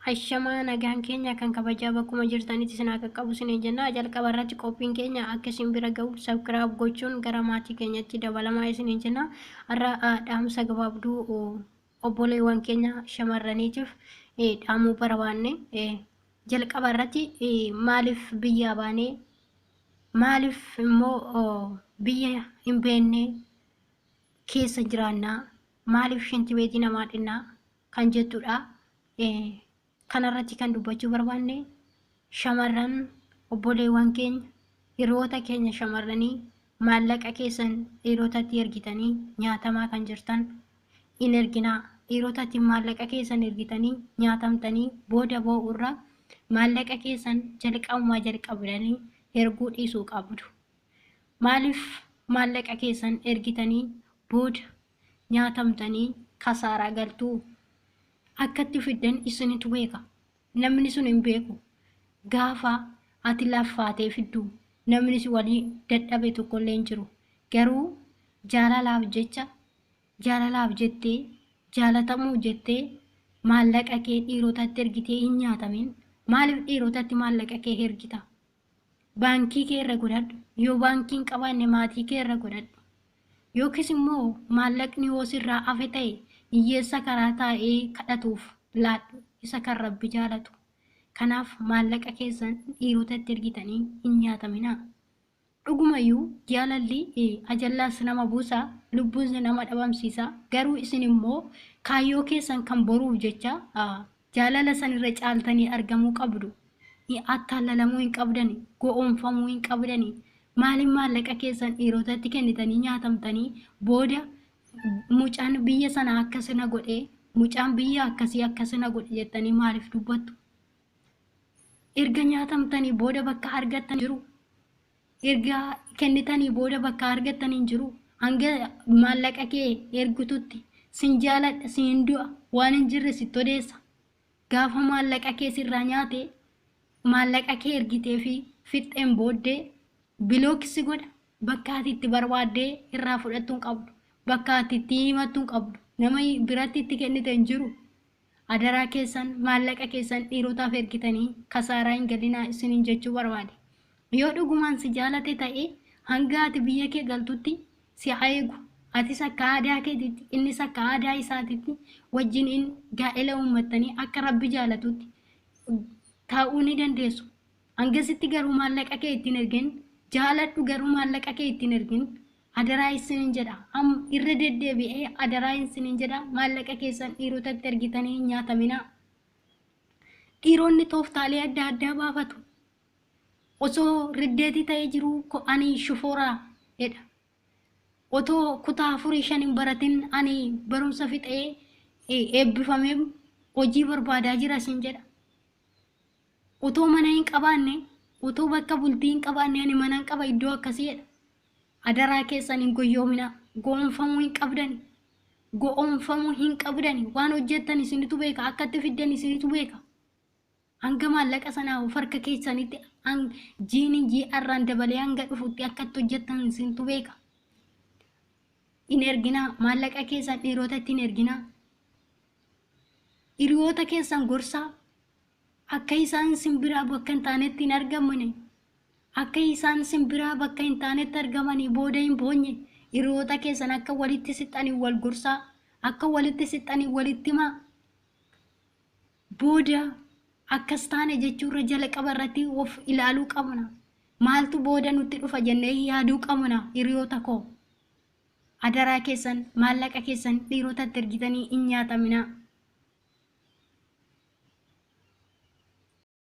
Hashamaa nagaan keenya kan kabajaa bakkuma jirtanitti isin haa qaqqabu isiniin jenna. Jalqaba irratti qophiin keenya akka isin bira ga'u sabskiraayib gochuun gara maatii keenyatti dabalamaa isiniin jenna. Har'a dhaamsa gabaabduu obboleewwan keenya shamarraniitiif dhaamuu barbaanne. Jalqaba irratti maaliif biyyaa baanee maaliif immoo biyya hin beekne keessa jiraannaa, maaliif shinti beetii namaa dhinnaa kan jettudha. Kanarratti kan dubbachuu barbaanne shamarran obboleewwan keenya hiriyoota keenya shamarranii maallaqa keessan dhiirotatti ergitanii nyaatamaa kan jirtan hin erginaa. Dhiirotatti maallaqa keessan ergitanii nyaatamtanii booda boo'urra maallaqa keessan jalqabumaa jalqabdanii erguu dhiisuu qabdu. Maaliif maallaqa keessan ergitanii booda nyaatamtanii kasaaraa galtuu? Akkatti fiddan isinitu beeka. Namni sun hin beeku. Gaafa ati laffaatee fiddu namni si walii dadhabe tokkollee hin jiru. Garuu jaalalaaf jettee jaalatamuu jettee maallaqa kee dhiirotatti ergitee hin nyaatamin. Maaliif dhiirotatti maallaqa kee ergita? Baankii kee irra godhadhu. Yoo baankiin qabaanne maatii kee irra godhadhu. Yookiis immoo maallaqni yoo sirraa hafe ta'e hiyyeessa karaa taa'ee kadhatuuf laadhu, isa kan Rabbi jaalatu. Kanaaf maallaqa keessan dhiirotatti ergitanii hin nyaataminaa. Dhugumayyuu jaalalli ajallaas nama buusaa, lubbuus nama dhabamsiisa. Garuu isin immoo kaayyoo keessan kan boruuf jecha jaalala sanirra caaltanii argamuu qabdu. Attaallalamuu hin qabdani, go'oomfamuu hin qabdani. Maaliin maallaqa keessan dhiirotatti kennitanii nyaatamtanii booda mucaan biyya sana akkasina godhee mucaan biyya akkasina godhe jettanii maaliif dubbattu? Erga nyaatamtanii booda bakka argattan jiru. Erga kennitanii booda bakka argattan hin jiru. Hanga maallaqa kee ergitutti sin jaaladha, sin du'a, waan hin jirre sitti odeessa. Gaafa maallaqa kee sirraa nyaate maallaqa kee ergitee fi fixxeen booddee bilooksi godha. Bakka ati itti barbaaddee irraa fudhattuu hin qabdu. Bakka ati itti himattuu hin qabdu. Nama biratti itti kennite hin jiru. Adaraa keessan maallaqa keessan dhiirotaaf ergitanii kasaaraa hin galinaa isiniin jechuu barbaade. Yoo dhugumaan si jaalate ta'e hanga ati biyya kee galtutti si haa eegu. Atis akka aadaa keetitti innis akka aadaa isaatitti wajjin gaa'ela uummattanii akka Rabbi jaalatutti taa'uu ni dandeessu. Hangasitti garuu maallaqa kee ittiin ergin jaaladhu, garuu maallaqa kee ittiin ergin. Adaraa isiniin jedha. Irra deddeebi'ee adaraa isiniin jedha. Maallaqa keessan dhiirotatti ergitanii hin nyaataminaa. Dhiironni tooftaalee adda addaa baafatu. Osoo riddeetii ta'ee jiru ani shufooraa jedha. Otoo kutaa 4-5 hin baratin ani barumsa fixee eebbifamee hojii barbaadaa jira isin jedha. Otoo mana hin qabaanne, otoo bakka bultii hin qabaanne ani mana hin qaba iddoo akkasii jedha. Adaraa keessan hin goyyoomina. Go'oomfamuu hin qabdani. Go'oomfamuu hin qabdani. Waan hojjettan isinitu beeka. Akkatti fiddan isinitu beeka. Hanga maallaqa sanaa harka keessanitti ji'arraan dabalee hanga dhufutti akkatti hojjettan isinitu beeka. Hin erginaa. Maallaqa keessan dhiirotatti hin erginaa. Hiriyoota keessan gorsaa. Akka isaan simbiraa bakka hin taanetti hin argamne. Akka isaan simbiraa bakka hin taanetti argamanii booda hin boonye. Hiriyoota keessan akka walitti sixanii wal gorsaa. Akka walitti sixanii walitti himaa. Booda akkas taane jechuurra jalqaba irratti of ilaaluu qabna. Maaltu booda nutti dhufa jennee yaaduu qabna hiriyoota koo. Adaraa keessan maallaqa keessan dhiirotatti ergitanii hin nyaataminaa.